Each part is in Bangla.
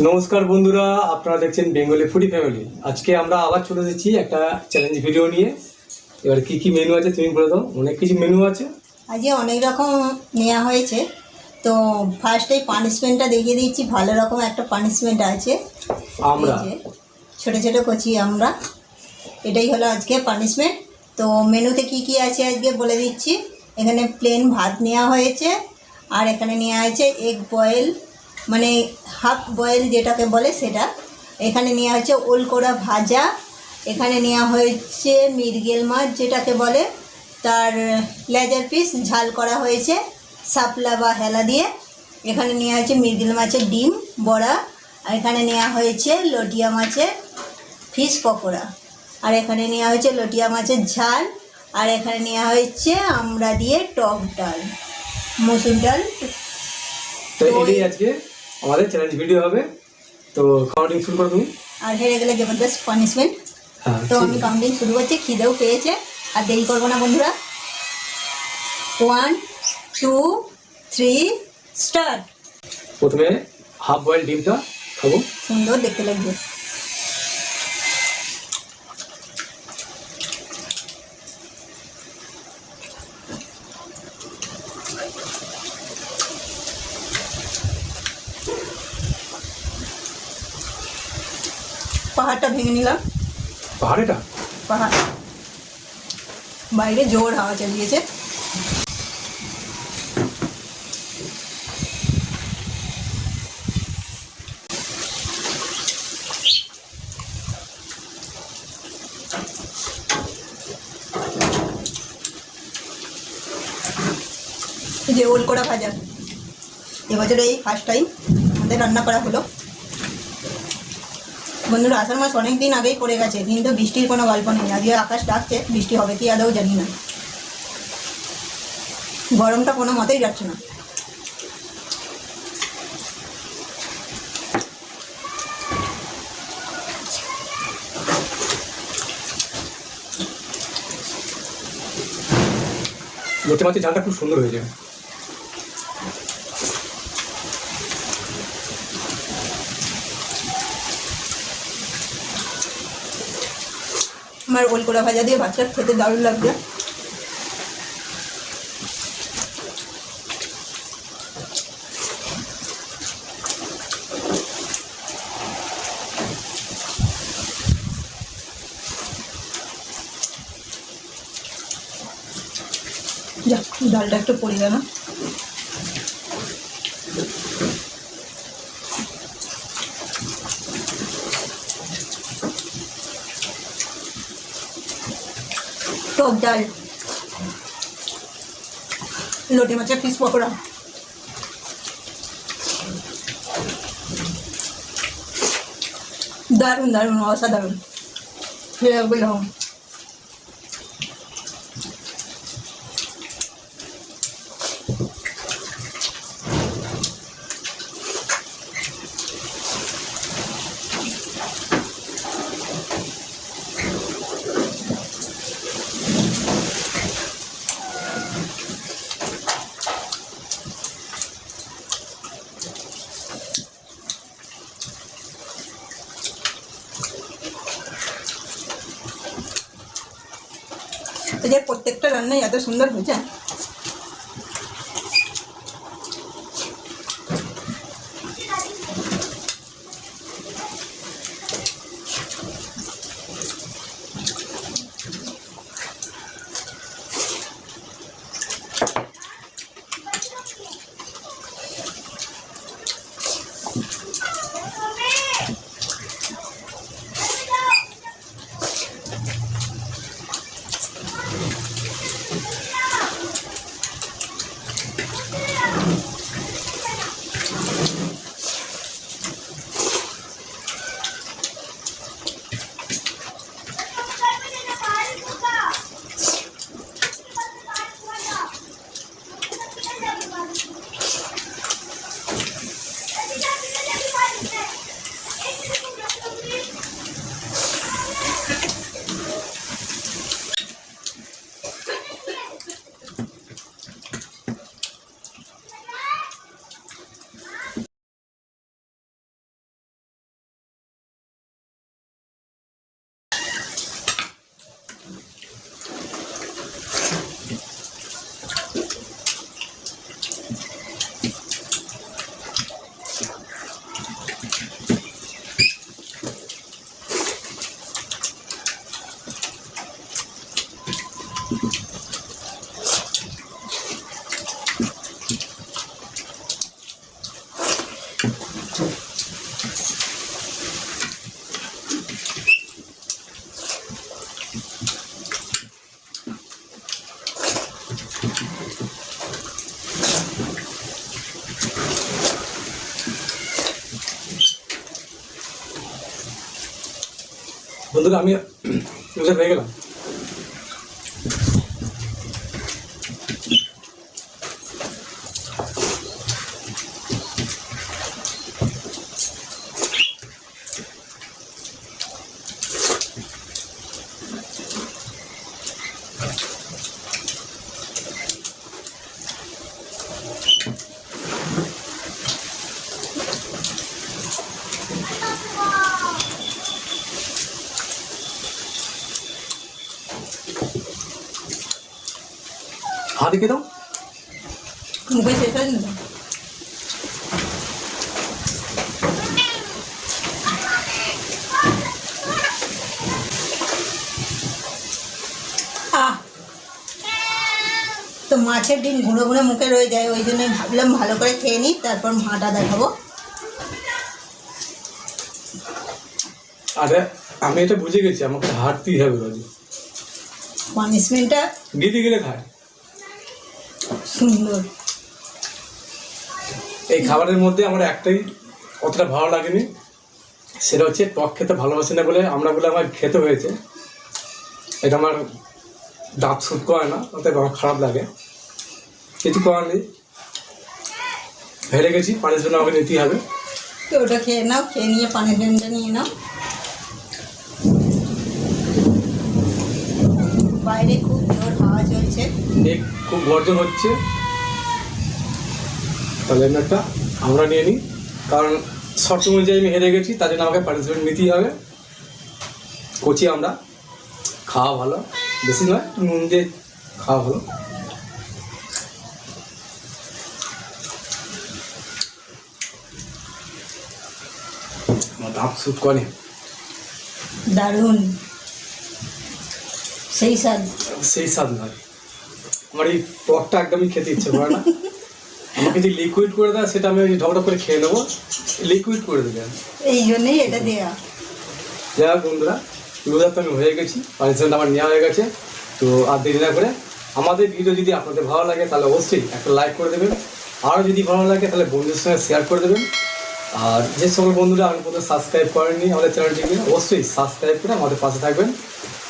নমস্কার বন্ধুরা, আপনারা দেখছেন বেঙ্গলি ফুডি ফ্যামিলি। আজকে আমরা আবার চলে এসেছি একটা চ্যালেঞ্জ ভিডিও নিয়ে। এবার কি কি মেনু আছে তুমি বলে দাও। অনেক কিছু মেনু আছে, আজকে অনেক রকম নেওয়া হয়েছে। তো ফার্স্টে পানিশমেন্টটা দেখিয়ে দিচ্ছি। ভালো রকম একটা পানিশমেন্ট আছে। আমরা ছোট ছোট কচি আমরা, এটাই হলো আজকে পানিশমেন্ট। তো মেনুতে কি কি আছে আজকে বলে দিচ্ছি। এখানে প্লেন ভাত নেওয়া হয়েছে, আর এখানে নেওয়া হয়েছে এগ বয়েল, মানে হাফ বয়েল যেটাকে বলে সেটা। এখানে নেওয়া হয়েছে ওল করা ভাজা, এখানে নেওয়া হয়েছে মৃগেল মাছ যেটাকে বলে, তার লেজার পিস ঝাল করা হয়েছে শাপলা বা হেলা দিয়ে। এখানে নেওয়া হয়েছে মৃগেল মাছের ডিম বড়া, আর এখানে নেওয়া হয়েছে লটিয়া মাছের ফিশ পকোড়া, আর এখানে নেওয়া হয়েছে লটিয়া মাছের ঝাল, আর এখানে নেওয়া হয়েছে আমরা দিয়ে টক ডাল, মসুর ডাল। তো এটাই আজকে আমাদের চ্যালেঞ্জ ভিডিও হবে। তো কাউন্টিং শুরু করো তুমি। আর হেরে গেলে জবরদস্ত পানিশমেন্ট। তো আমি কাউন্টিং শুরু করছি। খিদেও পেয়েছে, আর দেরি করবো না বন্ধুরা। 1 2 3 স্টার্ট। প্রথমে হাফ বয়েল ডিমটা খাবো। সুন্দর দেখতে লাগবে। পাহাড়টা ভেঙে নিলাম। পাহাড়েটা পাহাড় বাইরে জোর হাওয়া চালিয়েছে। যে ওল করা ভাজা এবছরে এই ফার্স্ট টাইম আমাদের রান্না করা হলো। বন্ধুরা, আষাঢ় মাস অনেক দিন আগেই পড়ে গেছে, কিন্তু বৃষ্টির কোনো গল্প নেই। আজকে আকাশ ডাকছে, বৃষ্টি হবে কি আদৌ জানি না। গরমটা কোনো মতেই যাচ্ছে না। লোটে মাছের ঝালটা খুব সুন্দর হয়েছে। আমার ওল করা ভাজা দিয়ে ভাতটা খেতে দারুণ লাগছে। যাক, ডালটা একটু পড়ে গেল। টক ডাল, লোটে মাছের ফিশ পকোড়া, দারুণ দারুণ অসাধারণ। বললাম যে প্রত্যেকটা রান্নাই এত সুন্দর হয়েছে। বন্ধুরা আমি হয়ে গেলাম। হাতে কে দাও মুখে শেষ হয় না। তো মাছের ডিম গুঁড়ো গুঁড়ো মুখে রয়ে যায়, ওই জন্যই ভাবলাম ভালো করে খেয়ে নিই, তারপর ভাঁটা দেখাবো। আরে আমি এটা বুঝে গেছি, আমাকে হাঁটতেই হবে রোজ। পানিশমেন্টটা দিদি গেলে খায়। সুন্দর। এই খাবারের মধ্যে আমার একটাই অতটা ভালো লাগেনি, সেটা হচ্ছে টক খেতে ভালোবাসি না বলে আমার খেতে হয়েছে। এটা আমার দাঁত স্যুট করে না, অতএব আমার খারাপ লাগে, কিছু করার নেই। হেরে গেছি, পানির জন্য আমাকে নিতেই হবে। তো ওটা খেয়ে নাও, খেয়ে নিয়ে পানিশমেন্টটা নিয়ে নাও। বাইরে খুব জোর হাওয়া চলছে, মেঘ খুব গর্জন হচ্ছে, তাহলে একটা আমরা নিয়ে নিই, কারণ শর্ত অনুযায়ী আমি হেরে গেছি, তার জন্য আমাকে পার্টিসিপেট নিতেই হবে। কচি আমরা, খাওয়া ভালো, বেশি নয়, নুন দিয়ে খাওয়া ভালো। আমার দাঁত স্যুট করে। দারুণ, সেই স্বাদ। সেই স্বাদ নয়, আমার এই টকটা একদমই খেতে ইচ্ছে করে না। আমাকে যে লিকুইড করে দেয় সেটা আমি ওই ঢকঢক করে খেয়ে নেবো, লিকুইড করে দেবেন, এই জন্যই এটা দেয়া। যাই হোক বন্ধুরা, রোজার তো আমি হয়ে গেছি, পানিশমেন্ট আমার নেওয়া হয়ে গেছে। তো আর দেরি না করে আমাদের ভিডিও যদি আপনাদের ভালো লাগে তাহলে অবশ্যই একটা লাইক করে দেবেন, আরও যদি ভালো লাগে তাহলে বন্ধুদের সঙ্গে শেয়ার করে দেবেন। আর যে সকল বন্ধুরা আমি প্রথমে সাবস্ক্রাইব করেননি আমাদের চ্যানেলটিকে, অবশ্যই সাবস্ক্রাইব করে আমাদের পাশে থাকবেন।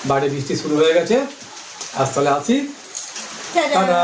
বাইরে বৃষ্টি শুরু হয়ে গেছে, আজ তাহলে আসি, টাটা।